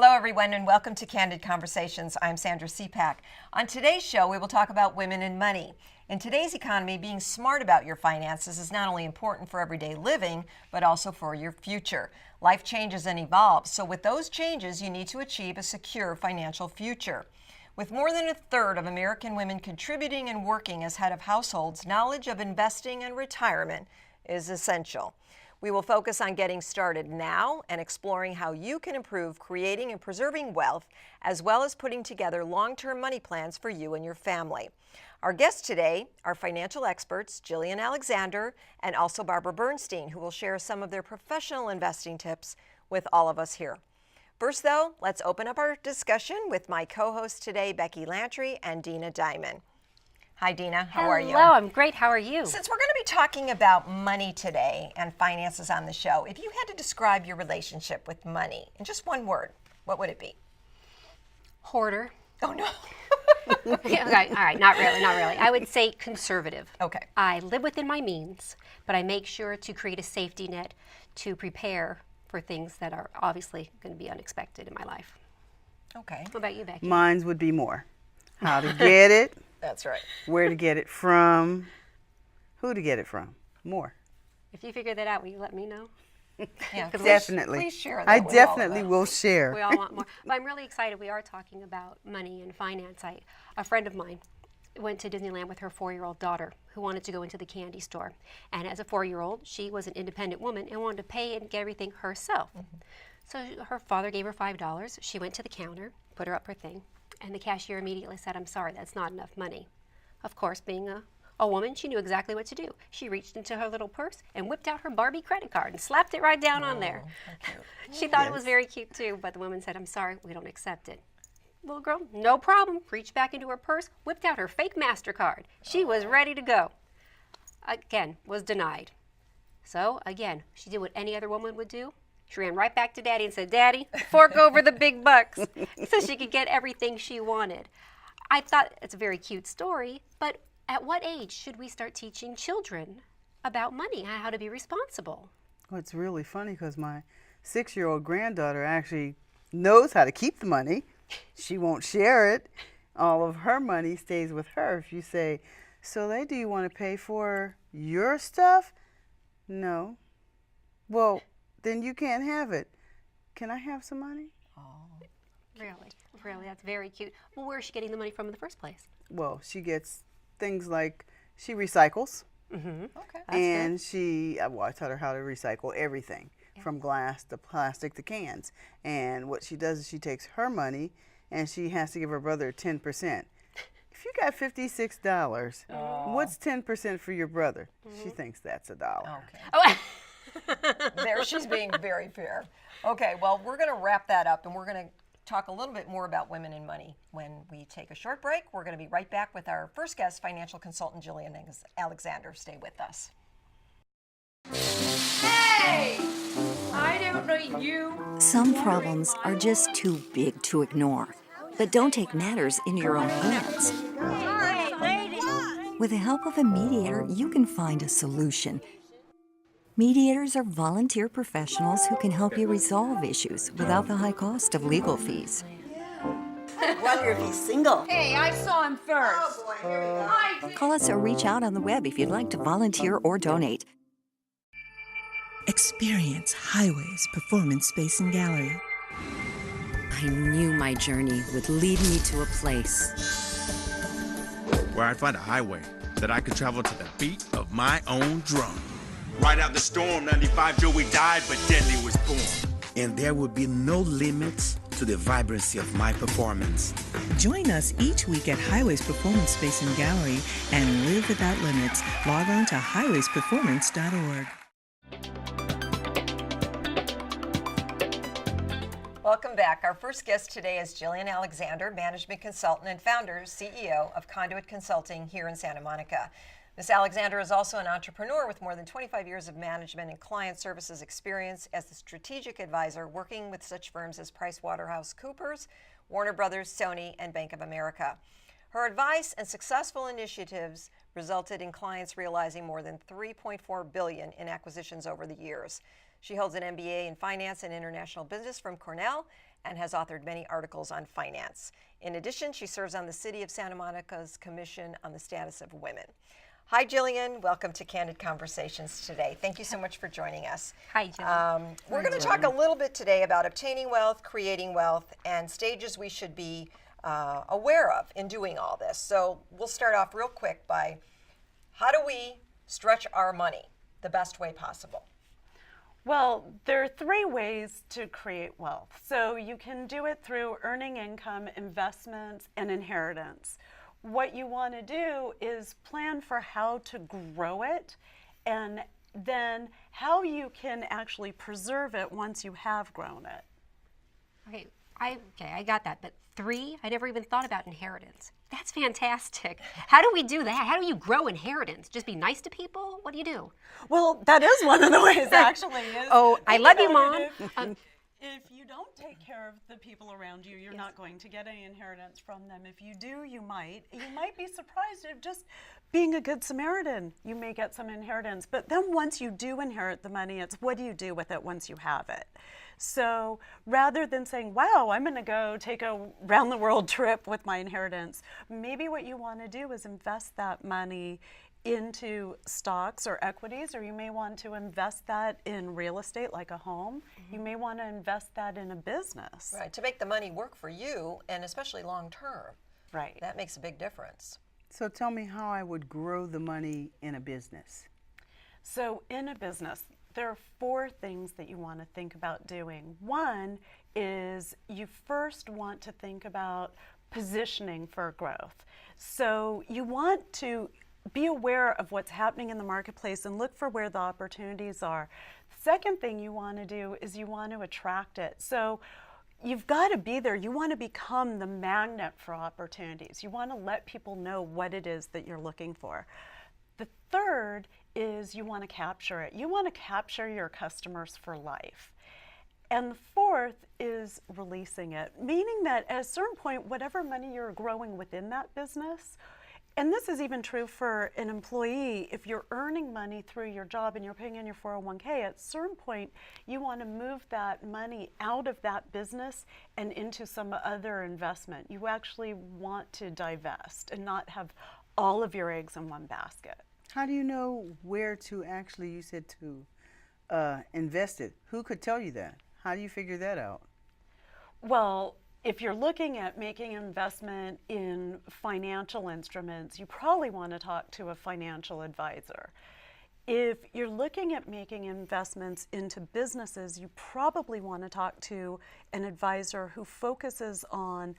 Hello, everyone, and welcome to Candid Conversations. I'm Sandra Seapack. On today's show, we will talk about women and money. In today's economy, being smart about your finances is not only important for everyday living, but also for your future. Life changes and evolves, so with those changes, you need to achieve a secure financial future. With more than a third of American women contributing and working as head of households, knowledge of investing and retirement is essential. We will focus on getting started now and exploring how you can improve creating and preserving wealth, as well as putting together long-term money plans for you and your family. Our guests today are financial experts Jillian Alexander and also Barbara Bernstein, who will share some of their professional investing tips with all of us here. First, though, let's open up our discussion with my co-hosts today, Becky Lantry and Dina Diamond. Hi, Dina. How are you? Hello, I'm great. How are you? Since we're going to be talking about money today and finances on the show, if you had to describe your relationship with money in just one word, what would it be? Hoarder. Oh, no. Okay, all right, not really. I would say conservative. Okay. I live within my means, but I make sure to create a safety net to prepare for things that are obviously going to be unexpected in my life. Okay. What about you, Becky? Mine would be more. How to get it, That's right. where to get it from, who to get it from. More. If you figure that out, will you let me know? Yeah, Definitely. Please share that I with all of definitely us. will share. We all want more. But I'm really excited. We are talking about money and finance. A friend of mine went to Disneyland with her 4-year-old daughter who wanted to go into the candy store. And as a 4-year-old, she was an independent woman and wanted to pay and get everything herself. So her father gave her $5. She went to the counter, put her up her thing, and the cashier immediately said, "I'm sorry, that's not enough money." Of course, being a woman, she knew exactly what to do. She reached into her little purse and whipped out her Barbie credit card and slapped it right down on there. She thought it was very cute too, but the woman said, "I'm sorry, we don't accept it." Little girl, no problem, reached back into her purse, whipped out her fake MasterCard. She was ready to go. Again, was denied. So again, she did what any other woman would do. She ran right back to Daddy and said, "Daddy, fork over the big bucks," so she could get everything she wanted. I thought it's a very cute story, but at what age should we start teaching children about money, how to be responsible? Well, it's really funny because my 6-year-old granddaughter actually knows how to keep the money. She won't share it. All of her money stays with her. If you say, "So, do you want to pay for your stuff?" "No." "Well, then you can't have it. Can I have some money?" Really, that's very cute. Well, where is she getting the money from in the first place? Well, she gets things like she recycles. Okay. And I taught her how to recycle everything from glass to plastic to cans. And what she does is she takes her money and she has to give her brother 10%. If you got $56, what's 10% for your brother? She thinks that's $1. Okay. Oh, There, she's being very fair. Okay, well, we're going to wrap that up, and we're going to talk a little bit more about women and money when we take a short break. We're going to be right back with our first guest, financial consultant Jillian Alexander. Stay with us. Hey! I don't know you. Some problems are just too big to ignore. But don't take matters in your own hands. With the help of a mediator, you can find a solution. Mediators are volunteer professionals who can help you resolve issues without the high cost of legal fees. Wonder if he's single. Hey, I saw him first. Call us or reach out on the web if you'd like to volunteer or donate. Experience Highways Performance Space and Gallery. I knew my journey would lead me to a place where I'd find a highway that I could travel to the beat of my own drum. Right out the storm, 95 Joey died, but Deadly was born. And there would be no limits to the vibrancy of my performance. Join us each week at Highways Performance Space and Gallery and live without limits. Log on to highwaysperformance.org. Welcome back. Our first guest today is Jillian Alexander, management consultant and founder, CEO of Candid Consulting here in Santa Monica. Ms. Alexander is also an entrepreneur with more than 25 years of management and client services experience as a strategic advisor working with such firms as PricewaterhouseCoopers, Warner Brothers, Sony, and Bank of America. Her advice and successful initiatives resulted in clients realizing more than $3.4 billion in acquisitions over the years. She holds an MBA in Finance and International Business from Cornell and has authored many articles on finance. In addition, she serves on the City of Santa Monica's Commission on the Status of Women. Hi, Jillian. Welcome to Candid Conversations today. Thank you so much for joining us. Hi, Jillian. We're going to talk a little bit today about obtaining wealth, creating wealth, and stages we should be aware of in doing all this. So we'll start off real quick by how do we stretch our money the best way possible? Well, there are 3 ways to create wealth. So you can do it through earning income, investments, and inheritance. What you want to do is plan for how to grow it and then how you can actually preserve it once you have grown it. Okay, I got that. But 3, I never even thought about inheritance. That's fantastic. How do we do that? How do you grow inheritance? Just be nice to people? What do you do? Well, that is one of the ways, actually. I love you, Mom. If you don't take care of the people around you, you're not going to get any inheritance from them. If you do, you might. You might be surprised if just being a good Samaritan, you may get some inheritance. But then once you do inherit the money, it's what do you do with it once you have it? So rather than saying, wow, I'm going to go take a round-the-world trip with my inheritance, maybe what you want to do is invest that money into stocks or equities, or you may want to invest that in real estate like a home. You may want to invest that in a business. Right, to make the money work for you, and especially long term. Right. That makes a big difference. So tell me how I would grow the money in a business. So in a business, there are 4 things that you want to think about doing. One is you first want to think about positioning for growth. So you want to be aware of what's happening in the marketplace and look for where the opportunities are. Second thing you want to do is you want to attract it. So you've got to be there. You want to become the magnet for opportunities. You want to let people know what it is that you're looking for. The third is you want to capture it. You want to capture your customers for life. And the fourth is releasing it, meaning that at a certain point, whatever money you're growing within that business, and this is even true for an employee, if you're earning money through your job and you're paying in your 401k, at a certain point, you want to move that money out of that business and into some other investment. You actually want to divest and not have all of your eggs in one basket. How do you know where to actually, you said to invest it? Who could tell you that? How do you figure that out? Well, if you're looking at making an investment in financial instruments, you probably want to talk to a financial advisor. If you're looking at making investments into businesses, you probably want to talk to an advisor who focuses on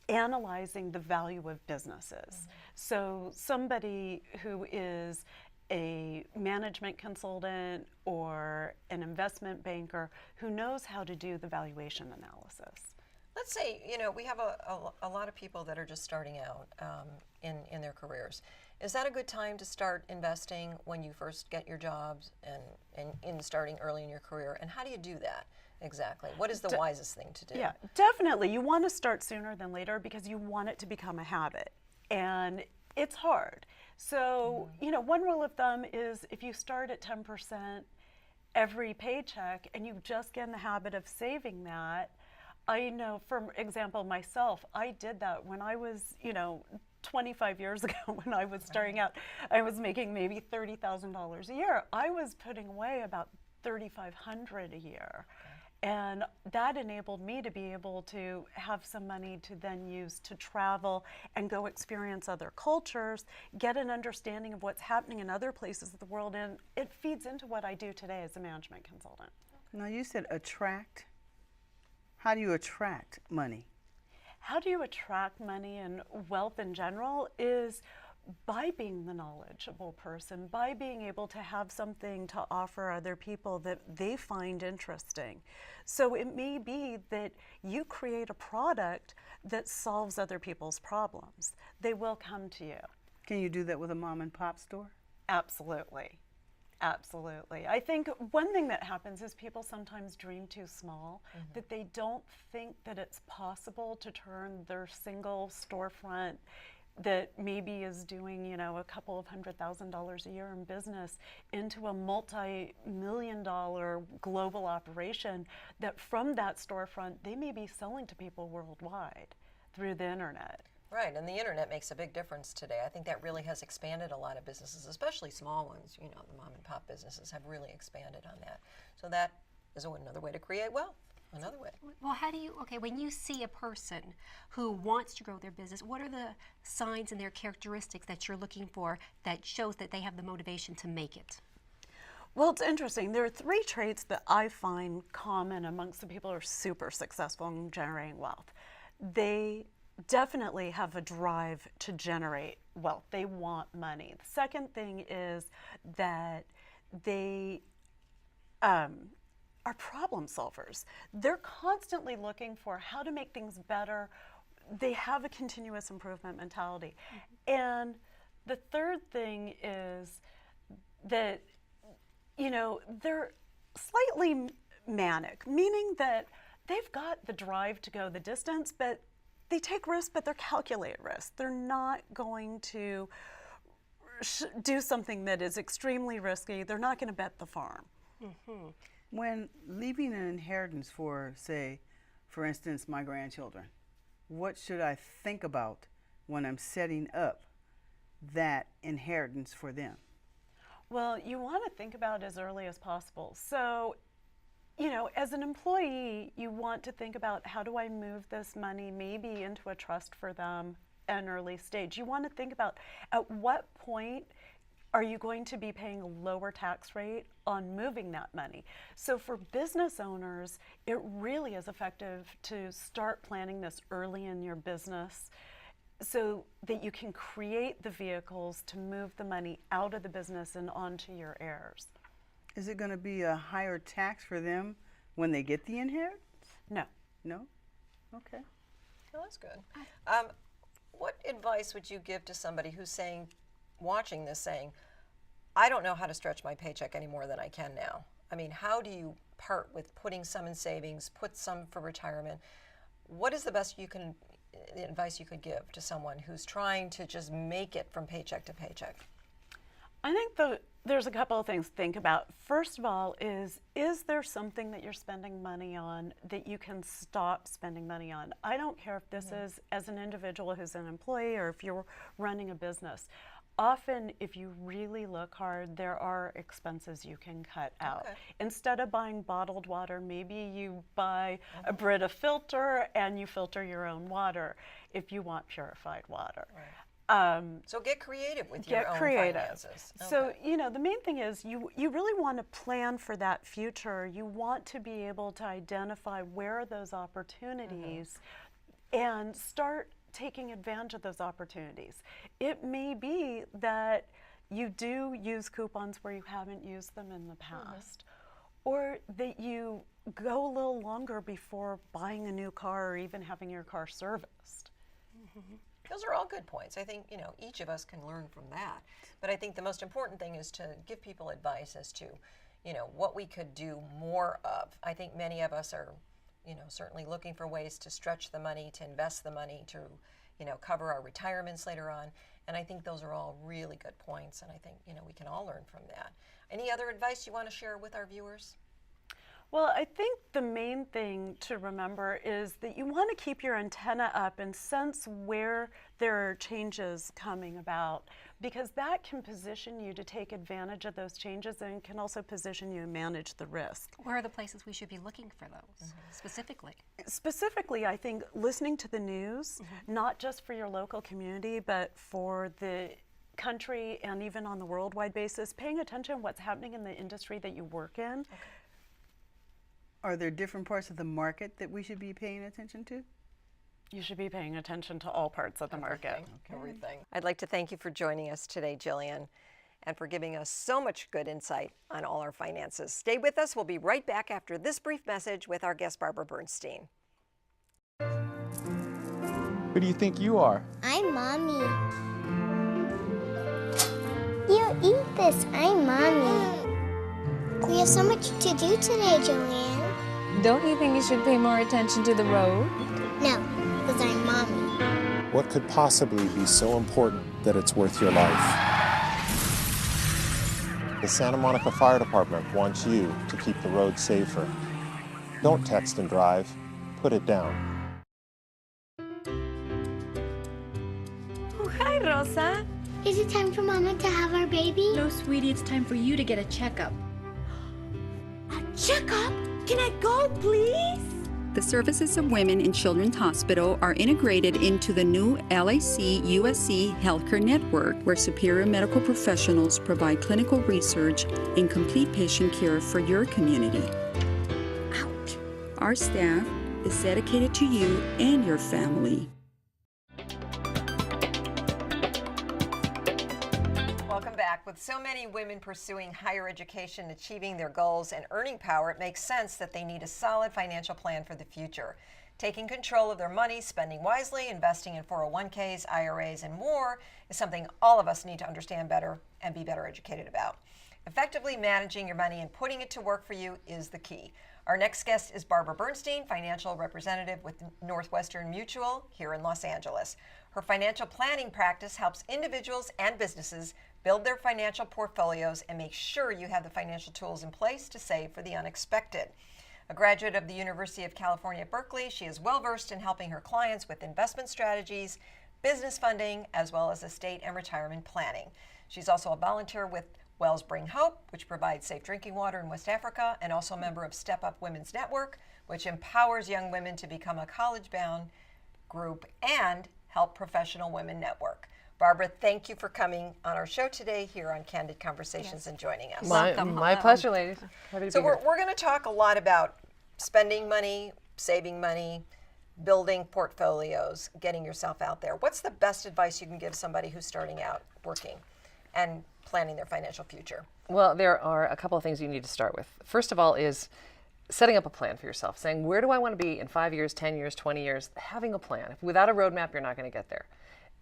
analyzing the value of businesses. So somebody who is a management consultant or an investment banker who knows how to do the valuation analysis. Let's say, we have a lot of people that are just starting out in their careers. Is that a good time to start investing when you first get your jobs and in starting early in your career? And how do you do that exactly? What is the wisest thing to do? Yeah, definitely. You want to start sooner than later because you want it to become a habit. And it's hard. So, one rule of thumb is if you start at 10% every paycheck and you just get in the habit of saving that, I know, for example, myself, I did that when I was, 25 years ago when I was starting out. I was making maybe $30,000 a year. I was putting away about $3,500 a year. And that enabled me to be able to have some money to then use to travel and go experience other cultures, get an understanding of what's happening in other places of the world, and it feeds into what I do today as a management consultant. Now you said attract. How do you attract money? How do you attract money and wealth in general is by being the knowledgeable person, by being able to have something to offer other people that they find interesting. So it may be that you create a product that solves other people's problems. They will come to you. Can you do that with a mom and pop store? Absolutely. Absolutely. I think one thing that happens is people sometimes dream too small, that they don't think that it's possible to turn their single storefront that maybe is doing, you know, a couple of $100,000 a year in business into a multi-million-dollar global operation, that from that storefront they may be selling to people worldwide through the internet. Right, and the internet makes a big difference today. I think that really has expanded a lot of businesses, especially small ones. You know, the mom and pop businesses have really expanded on that. So that is another way to create wealth. Another way. Well, how do you, okay, when you see a person who wants to grow their business, what are the signs and their characteristics that you're looking for that shows that they have the motivation to make it? Well, it's interesting. There are 3 traits that I find common amongst the people who are super successful in generating wealth. They definitely have a drive to generate wealth. They want money. The second thing is that they are problem solvers. They're constantly looking for how to make things better. They have a continuous improvement mentality. And the third thing is that, you know, they're slightly manic, meaning that they've got the drive to go the distance, but they take risks, but they're calculated risks. They're not going to do something that is extremely risky. They're not going to bet the farm. Mm-hmm. When leaving an inheritance for, say, for instance, my grandchildren, what should I think about when I'm setting up that inheritance for them? Well, you want to think about it as early as possible. So, you know, as an employee, you want to think about, how do I move this money maybe into a trust for them at an early stage? You want to think about, at what point are you going to be paying a lower tax rate on moving that money? So for business owners, it really is effective to start planning this early in your business so that you can create the vehicles to move the money out of the business and onto your heirs. Is it going to be a higher tax for them when they get the inheritance? No. No? Okay. Well, that's good. What advice would you give to somebody who's saying, watching this, saying, I don't know how to stretch my paycheck any more than I can now? I mean, how do you part with putting some in savings, put some for retirement? What is the best advice you could give to someone who's trying to just make it from paycheck to paycheck? I think there's a couple of things to think about. First of all, is there something that you're spending money on that you can stop spending money on? I don't care if this is as an individual who's an employee or if you're running a business. Often, if you really look hard, there are expenses you can cut out. Okay. Instead of buying bottled water, maybe you buy a Brita filter and you filter your own water if you want purified water. Right. So get creative with your own finances. Okay. So, you know, the main thing is you really want to plan for that future. You want to be able to identify where are those opportunities and start taking advantage of those opportunities. It may be that you do use coupons where you haven't used them in the past, or that you go a little longer before buying a new car or even having your car serviced. Those are all good points. I think, you know, each of us can learn from that. But I think the most important thing is to give people advice as to, you know, what we could do more of. I think many of us are, you know, certainly looking for ways to stretch the money, to invest the money, to, you know, cover our retirements later on. And I think those are all really good points. And I think, you know, we can all learn from that. Any other advice you want to share with our viewers? Well, I think the main thing to remember is that you want to keep your antenna up and sense where there are changes coming about, because that can position you to take advantage of those changes and can also position you to manage the risk. Where are the places we should be looking for those specifically? Specifically, I think listening to the news, not just for your local community, but for the country and even on the worldwide basis, paying attention to what's happening in the industry that you work in. Okay. Are there different parts of the market that we should be paying attention to? You should be paying attention to all parts of the market. Everything. I'd like to thank you for joining us today, Jillian, and for giving us so much good insight on all our finances. Stay with us. We'll be right back after this brief message with our guest, Barbara Bernstein. Who do you think you are? I'm Mommy. You eat this. I'm Mommy. We have so much to do today, Joanne. Don't you think you should pay more attention to the road? No, because I'm Mommy. What could possibly be so important that it's worth your life? The Santa Monica Fire Department wants you to keep the road safer. Don't text and drive. Put it down. Oh, hi, Rosa. Is it time for Mama to have our baby? No, sweetie, it's time for you to get a checkup. A checkup? Can I go, please? The services of Women in Children's Hospital are integrated into the new LAC USC Healthcare Network, where superior medical professionals provide clinical research and complete patient care for your community. Ouch. Our staff is dedicated to you and your family. Welcome back. With so many women pursuing higher education, achieving their goals, and earning power, it makes sense that they need a solid financial plan for the future. Taking control of their money, spending wisely, investing in 401ks, IRAs, and more is something all of us need to understand better and be better educated about. Effectively managing your money and putting it to work for you is the key. Our next guest is Barbara Bernstein, financial representative with Northwestern Mutual here in Los Angeles. Her financial planning practice helps individuals and businesses build their financial portfolios and make sure you have the financial tools in place to save for the unexpected. A graduate of the University of California at Berkeley, she is well versed in helping her clients with investment strategies, business funding, as well as estate and retirement planning. She's also a volunteer with Wells Bring Hope, which provides safe drinking water in West Africa, and also a member of Step Up Women's Network, which empowers young women to become a college-bound group and help professional women network. Barbara, thank you for coming on our show today here on Candid Conversations and joining us. My pleasure, ladies. So we're going to talk a lot about spending money, saving money, building portfolios, getting yourself out there. What's the best advice you can give somebody who's starting out working and planning their financial future? Well, there are a couple of things you need to start with. First of all is setting up a plan for yourself, saying, where do I want to be in 5 years, 10 years, 20 years? Having a plan. Without a roadmap, you're not going to get there.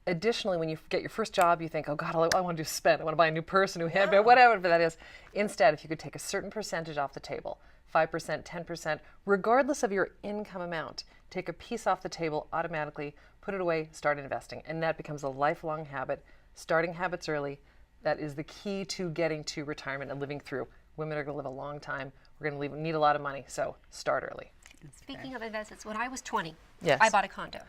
Additionally, when you get your first job, you think, oh God, all I want to do is spend. I want to buy a new purse, a new handbag, whatever that is. Instead, if you could take a certain percentage off the table, 5%, 10%, regardless of your income amount, take a piece off the table automatically, put it away, start investing. And that becomes a lifelong habit. Starting habits early, that is the key to getting to retirement and living through. Women are going to live a long time. We're going to need a lot of money, so start early. Speaking of investments, when I was 20, yes. I bought a condo.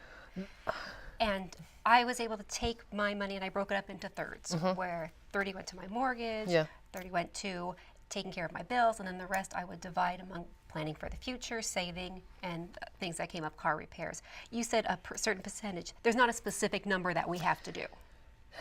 And I was able to take my money and I broke it up into thirds, where 30 went to my mortgage, 30 went to taking care of my bills, and then the rest I would divide among planning for the future, saving, and things that came up, car repairs. You said a certain percentage. There's not a specific number that we have to do.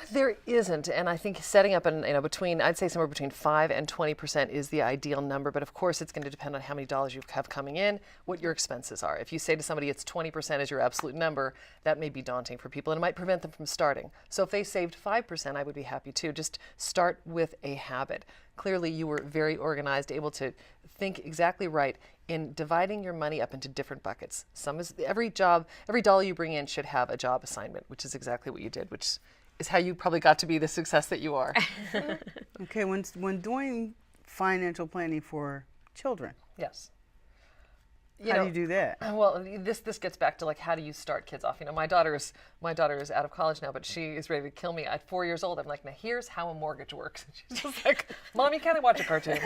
There isn't, and I think setting up I'd say somewhere between 5 and 20% is the ideal number, but of course it's going to depend on how many dollars you have coming in, what your expenses are. If you say to somebody it's 20% is your absolute number, that may be daunting for people, and it might prevent them from starting. So if they saved 5%, I would be happy too. Just start with a habit. Clearly you were very organized, able to think exactly right in dividing your money up into different buckets. Every dollar you bring in should have a job assignment, which is exactly what you did, which is how you probably got to be the success that you are. Okay, when doing financial planning for children. Yes. How do you do that? Well, this gets back to how do you start kids off? My daughter is out of college now, but she is ready to kill me. At 4 years old, I'm like, now here's how a mortgage works. She's just like, Mommy, can I watch a cartoon?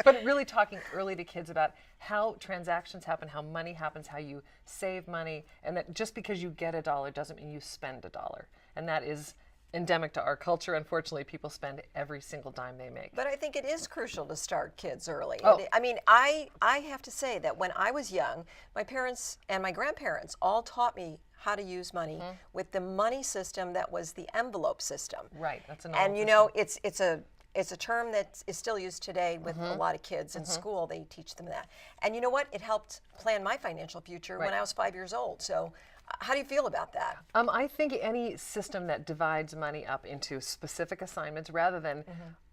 But really talking early to kids about how transactions happen, how money happens, how you save money, and that just because you get $1 doesn't mean you spend $1. And that is endemic to our culture. Unfortunately, people spend every single dime they make. But I think it is crucial to start kids early. Oh. I mean, I have to say that when I was young, my parents and my grandparents all taught me how to use money with the money system that was the envelope system. Right, that's an And it's a term that is still used today with a lot of kids in school. They teach them that. And you know what? It helped plan my financial future when I was 5 years old. So how do you feel about that? I think any system that divides money up into specific assignments rather than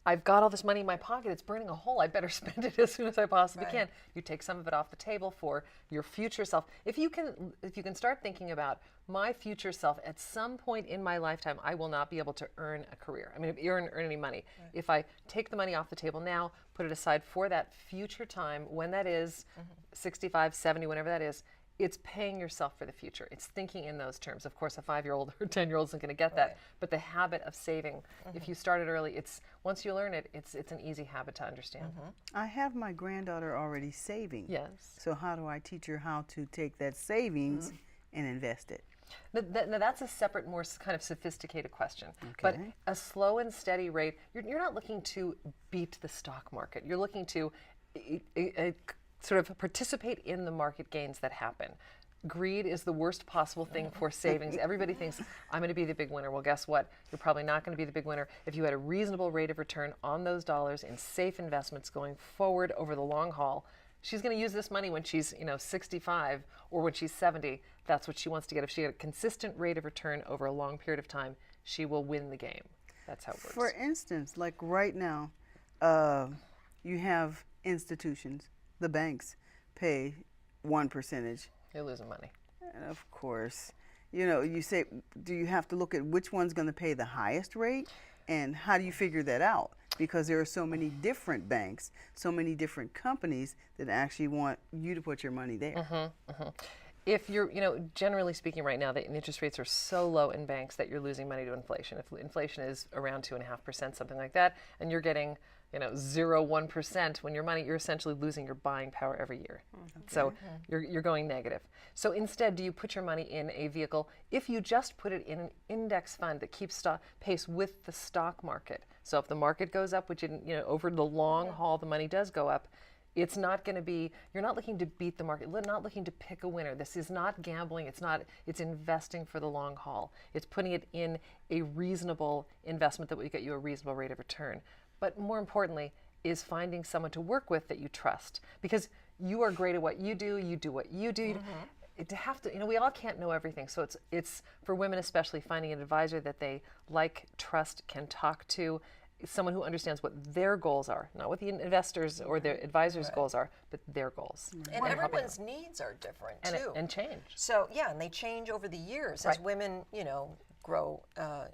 I've got all this money in my pocket, it's burning a hole, I better spend it as soon as I possibly can. You take some of it off the table for your future self. If you can start thinking about my future self, at some point in my lifetime, I will not be able to earn a career. I mean, earn any money. If I take the money off the table now, put it aside for that future time, when that is, 65, 70, whenever that is, it's paying yourself for the future. It's thinking in those terms. Of course, a 5-year-old or 10-year-old isn't going to get that, but the habit of saving, if you start it early, it's once you learn it, it's an easy habit to understand. I have my granddaughter already saving. Yes. So how do I teach her how to take that savings and invest it? Now that's a separate, more kind of sophisticated question. But a slow and steady rate, you're not looking to beat the stock market. You're looking to sort of participate in the market gains that happen. Greed is the worst possible thing for savings. Everybody thinks, I'm going to be the big winner. Well, guess what? You're probably not going to be the big winner. If you had a reasonable rate of return on those dollars in safe investments going forward over the long haul, she's going to use this money when she's 65 or when she's 70. That's what she wants to get. If she had a consistent rate of return over a long period of time, she will win the game. That's how it works. For instance, like right now, you have institutions, the banks pay 1%. You're losing money. And of course, you say, do you have to look at which one's going to pay the highest rate? And how do you figure that out? Because there are so many different banks, so many different companies that actually want you to put your money there. If you're, generally speaking right now, the interest rates are so low in banks that you're losing money to inflation. If inflation is around 2.5%, something like that, and you're getting 0.1% when you're essentially losing your buying power every year. So you're going negative. So instead, do you put your money in a vehicle? If you just put it in an index fund that keeps pace with the stock market. So if the market goes up, which over the long haul the money does go up, it's not going to be, you're not looking to beat the market, not looking to pick a winner. This is not gambling. It's investing for the long haul. It's putting it in a reasonable investment that will get you a reasonable rate of return. But more importantly, is finding someone to work with that you trust. Because you are great at what you do what you do. To have to, we all can't know everything. So it's for women especially, finding an advisor that they like, trust, can talk to, someone who understands what their goals are, not what the investors or their advisors' goals are, but their goals. And everyone's needs are different too. And change. So and they change over the years as women, grow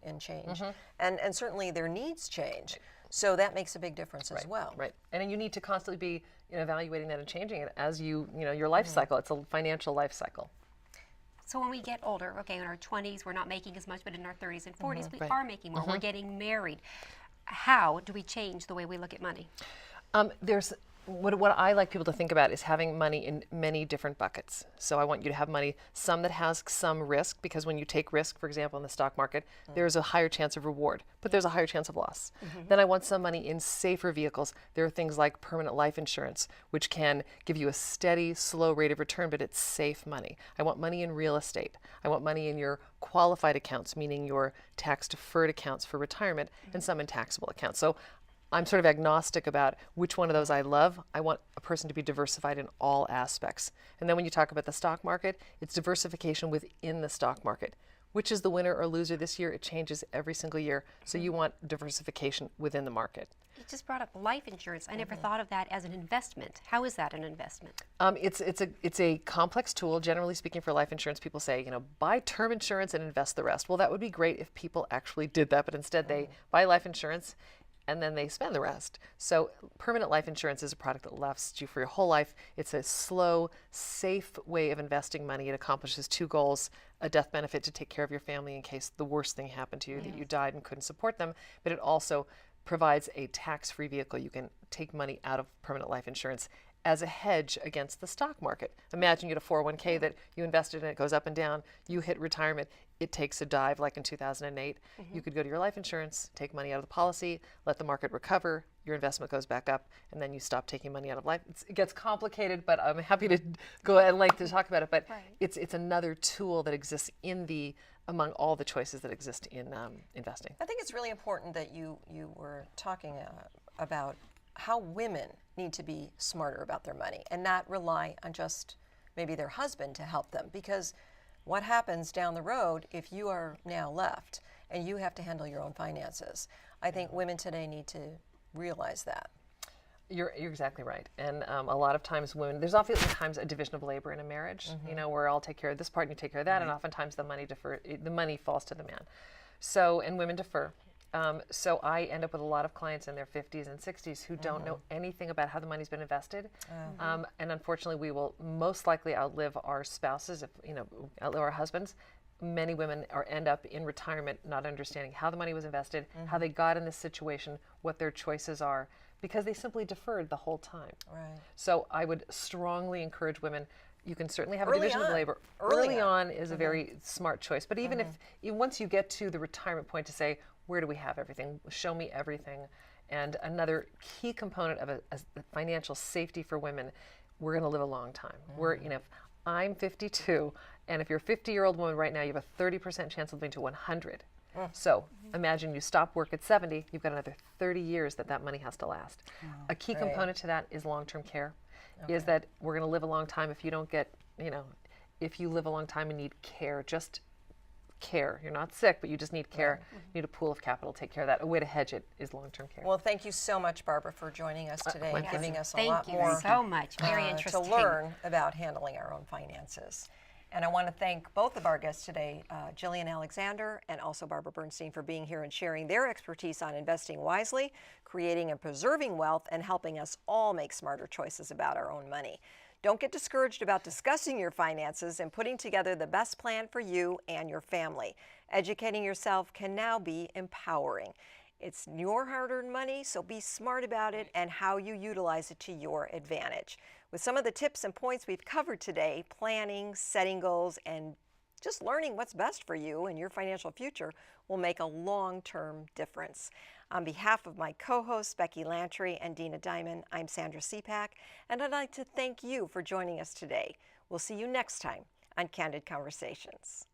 and change. And certainly their needs change. So that makes a big difference as well. Right. And you need to constantly be evaluating that and changing it as your life cycle. It's a financial life cycle. So when we get older, in our 20s, we're not making as much, but in our 30s and 40s, we are making more. We're getting married. How do we change the way we look at money? There's what I like people to think about is having money in many different buckets. So I want you to have money, some that has some risk, because when you take risk, for example, in the stock market, there's a higher chance of reward, but there's a higher chance of loss. Then I want some money in safer vehicles. There are things like permanent life insurance, which can give you a steady, slow rate of return, but it's safe money. I want money in real estate. I want money in your qualified accounts, meaning your tax-deferred accounts for retirement, and some in taxable accounts. So I'm sort of agnostic about which one of those I love. I want a person to be diversified in all aspects. And then when you talk about the stock market, it's diversification within the stock market. Which is the winner or loser this year? It changes every single year. So you want diversification within the market. You just brought up life insurance. I never thought of that as an investment. How is that an investment? It's a complex tool. Generally speaking, for life insurance, people say, buy term insurance and invest the rest. Well, that would be great if people actually did that, but instead they buy life insurance and then they spend the rest. So permanent life insurance is a product that lasts you for your whole life. It's a slow, safe way of investing money. It accomplishes two goals: a death benefit to take care of your family in case the worst thing happened to you, that you died and couldn't support them, but it also provides a tax-free vehicle. You can take money out of permanent life insurance as a hedge against the stock market. Imagine you had a 401k that you invested in, it goes up and down, you hit retirement, it takes a dive like in 2008. You could go to your life insurance, take money out of the policy, let the market recover, your investment goes back up, and then you stop taking money out of life. It gets complicated, but I'm happy to go at length to talk about it, but it's another tool that exists among all the choices that exist in investing. I think it's really important that you were talking about how women need to be smarter about their money and not rely on just maybe their husband to help them, because what happens down the road if you are now left and you have to handle your own finances? I think women today need to realize that. You're exactly right. And a lot of times women, there's oftentimes a division of labor in a marriage, where I'll take care of this part and you take care of that, and oftentimes the money falls to the man. So, and women defer. So I end up with a lot of clients in their 50s and 60s who don't know anything about how the money's been invested. And unfortunately, we will most likely outlive our spouses, if outlive our husbands. Many women end up in retirement not understanding how the money was invested, how they got in this situation, what their choices are, because they simply deferred the whole time. Right. So I would strongly encourage women. You can certainly have a Early division on. of labor. Early on is a very smart choice. But even once you get to the retirement point, to say, where do we have everything? Show me everything. And another key component of a financial safety for women, we're going to live a long time. If I'm 52, and if you're a 50-year-old woman right now, you have a 30% chance of living to 100. So imagine you stop work at 70, you've got another 30 years that money has to last. A key component to that is long-term care. Is that we're going to live a long time if you don't get, if you live a long time and need care, just care. You're not sick, but you just need care. You need a pool of capital to take care of that. A way to hedge it is long-term care. Well, thank you so much, Barbara, for joining us today and giving us a lot more Thank you so much. Very interesting. to learn about handling our own finances. And I want to thank both of our guests today, Jillian Alexander and also Barbara Bernstein, for being here and sharing their expertise on investing wisely, creating and preserving wealth, and helping us all make smarter choices about our own money. Don't get discouraged about discussing your finances and putting together the best plan for you and your family. Educating yourself can now be empowering. It's your hard-earned money, so be smart about it and how you utilize it to your advantage. With some of the tips and points we've covered today, planning, setting goals, and just learning what's best for you and your financial future will make a long-term difference. On behalf of my co-hosts, Becky Lantry and Dina Diamond, I'm Sandra Seapack, and I'd like to thank you for joining us today. We'll see you next time on Candid Conversations.